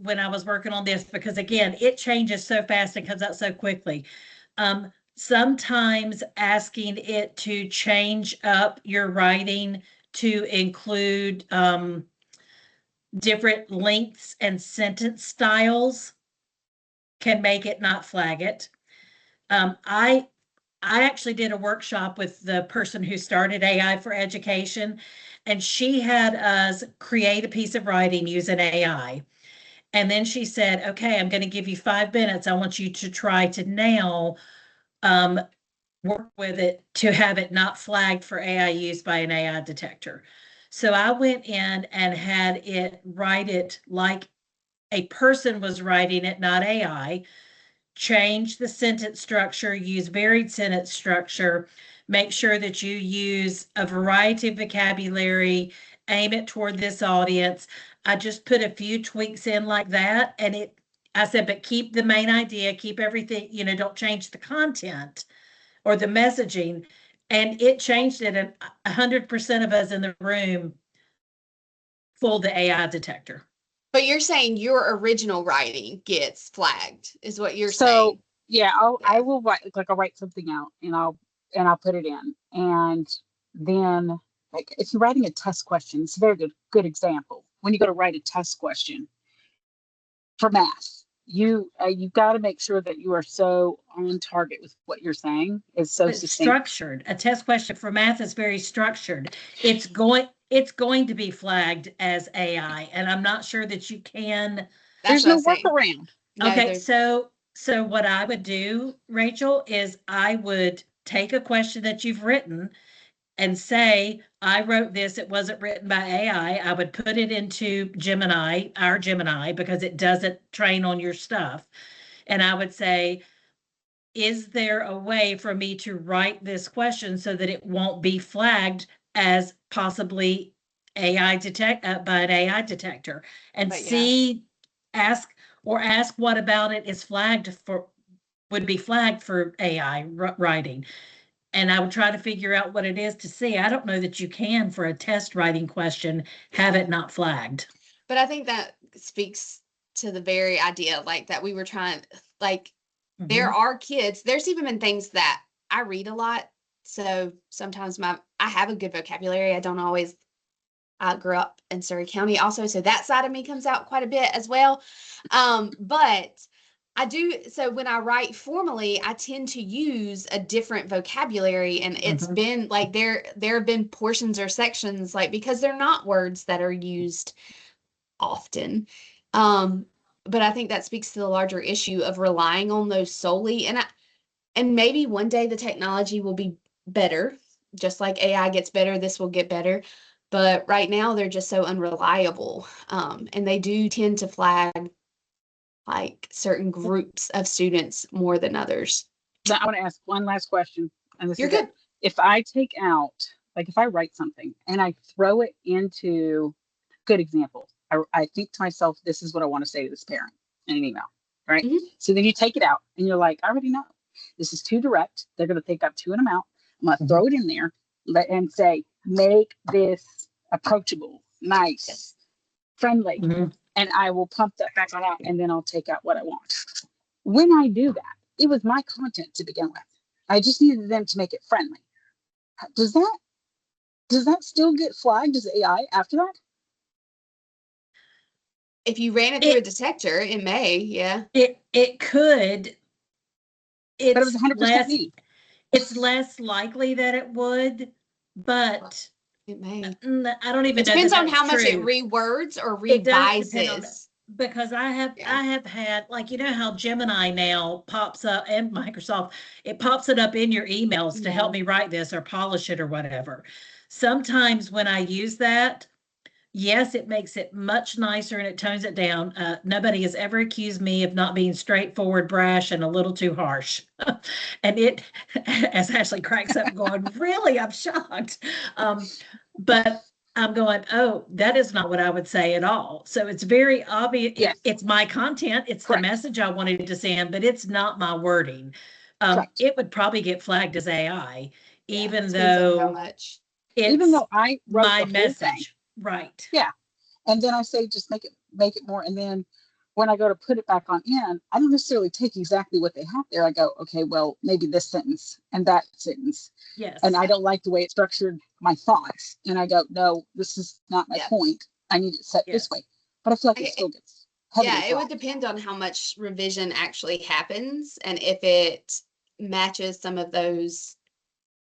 when I was working on this, because again, it changes so fast and comes out so quickly. Sometimes asking it to change up your writing to include different lengths and sentence styles can make it not flag it. I actually did a workshop with the person who started AI for Education, and she had us create a piece of writing using AI. And then she said, okay, I'm going to give you 5 minutes. I want you to try to now work with it to have it not flagged for AI use by an AI detector. So I went in and had it write it like a person was writing it, not AI. Change the sentence structure, use varied sentence structure, make sure that you use a variety of vocabulary, aim it toward this audience. I just put a few tweaks in like that. And I said, but keep the main idea, keep everything, don't change the content or the messaging. And it changed it. And 100% of us in the room fooled the AI detector. but you're saying your original writing gets flagged, is what you're So saying. yeah, I will write, I'll write something out and I'll put it in. And then if you're writing a test question, it's a very good example. When you go to write a test question for math, you've got to make sure that you are so on target with what you're saying. Is so It's succinct. structured. A test question for math is very structured. It's going to be flagged as AI, and I'm not sure that you can. There's no workaround. No, Okay, so what I would do, Rachel, is I would take a question that you've written and say, I wrote this, it wasn't written by AI. I would put it into Gemini, our Gemini, because it doesn't train on your stuff. And I would say, is there a way for me to write this question so that it won't be flagged as possibly by an AI detector? And But yeah. ask what about it is would be flagged for AI writing. And I would try to figure out what it is to see. I don't know that you can, for a test writing question, have it not flagged. But I think that speaks to the very idea, like, that we were trying, like, there are kids, there's even been things that I read a lot. So sometimes I have a good vocabulary. I grew up in Surrey County also, so that side of me comes out quite a bit as well. But I do, so when I write formally, I tend to use a different vocabulary, and it's been like there have been portions or sections, like, because they're not words that are used often. But I think that speaks to the larger issue of relying on those solely. And maybe one day the technology will be better, just like AI gets better, this will get better. But right now they're just so unreliable. And they do tend to flag like certain groups of students more than others. I want to ask one last question. And this You're is good. If I take out, like if I write something and I throw it into, good example, I think to myself, this is what I want to say to this parent in an email, right? So then you take it out and you're like, I already know. This is too direct. They're going to think I'm too an amount. I'm going to throw it in there and say, make this approachable, nice, friendly. And I will pump that back on out, and then I'll take out what I want. When I do that, it was my content to begin with. I just needed them to make it friendly. Does that still get flagged as AI after that? If you ran it through a detector, it may, yeah. It could. But it was 100% me. It's less likely that it would, but it may. I don't even know. It depends on how much it rewords or revises. Because I have had, like, you know how Gemini now pops up, and Microsoft, it pops it up in your emails to help me write this or polish it or whatever. Sometimes when I use that, yes, it makes it much nicer and it tones it down. Nobody has ever accused me of not being straightforward, brash, and a little too harsh. And it, as Ashley cracks up going, really, I'm shocked. But I'm going, oh, that is not what I would say at all. So it's very obvious. Yes. It's my content. It's Correct. the message I wanted to send, but it's not my wording. Correct. It would probably get flagged as AI, even Depends on how though much. Even though I wrote my the whole message. thing, Right. Yeah. And then I say, just make it more. And then when I go to put it back on in, I don't necessarily take exactly what they have there. I go, okay, well, maybe this sentence and that sentence. Yes. And I don't like the way it structured my thoughts. And I go, no, this is not my point. I need it set this way. But I feel like it still gets heavily Yeah, it would flagged. depend on how much revision actually happens and if it matches some of those,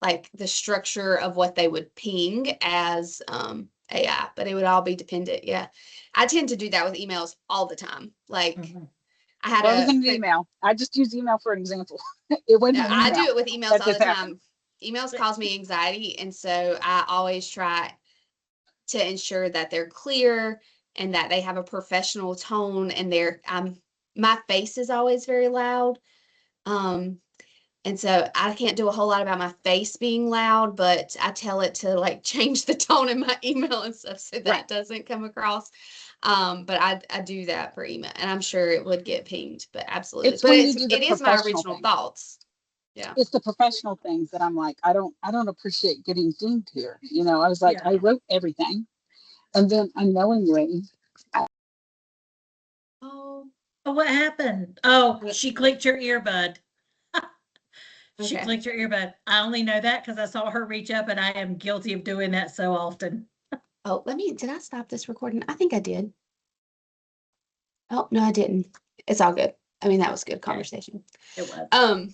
like the structure of what they would ping as AI, but it would all be dependent. Yeah. I tend to do that with emails all the time. Like I had Well, it was an email. I just use email for an example. It wasn't an I email. do it with emails That all the just time. happened. Emails cause me anxiety, and so I always try to ensure that they're clear and that they have a professional tone, and my face is always very loud. And so I can't do a whole lot about my face being loud, but I tell it to like change the tone in my email and stuff so that doesn't come across. But I do that for email, and I'm sure it would get pinged, but absolutely. It's But when you do the it is my professional original thing. thoughts. Yeah. It's the professional things that I'm like, I don't appreciate getting dinged here. You know, I was like, I wrote everything. And then unknowingly, Oh, what happened? Oh, she clicked your earbud. She okay. clicked your earbud. I only know that because I saw her reach up, and I am guilty of doing that so often. Oh, did I stop this recording? I think I did. Oh, no, I didn't. It's all good. I mean, that was good conversation. It was.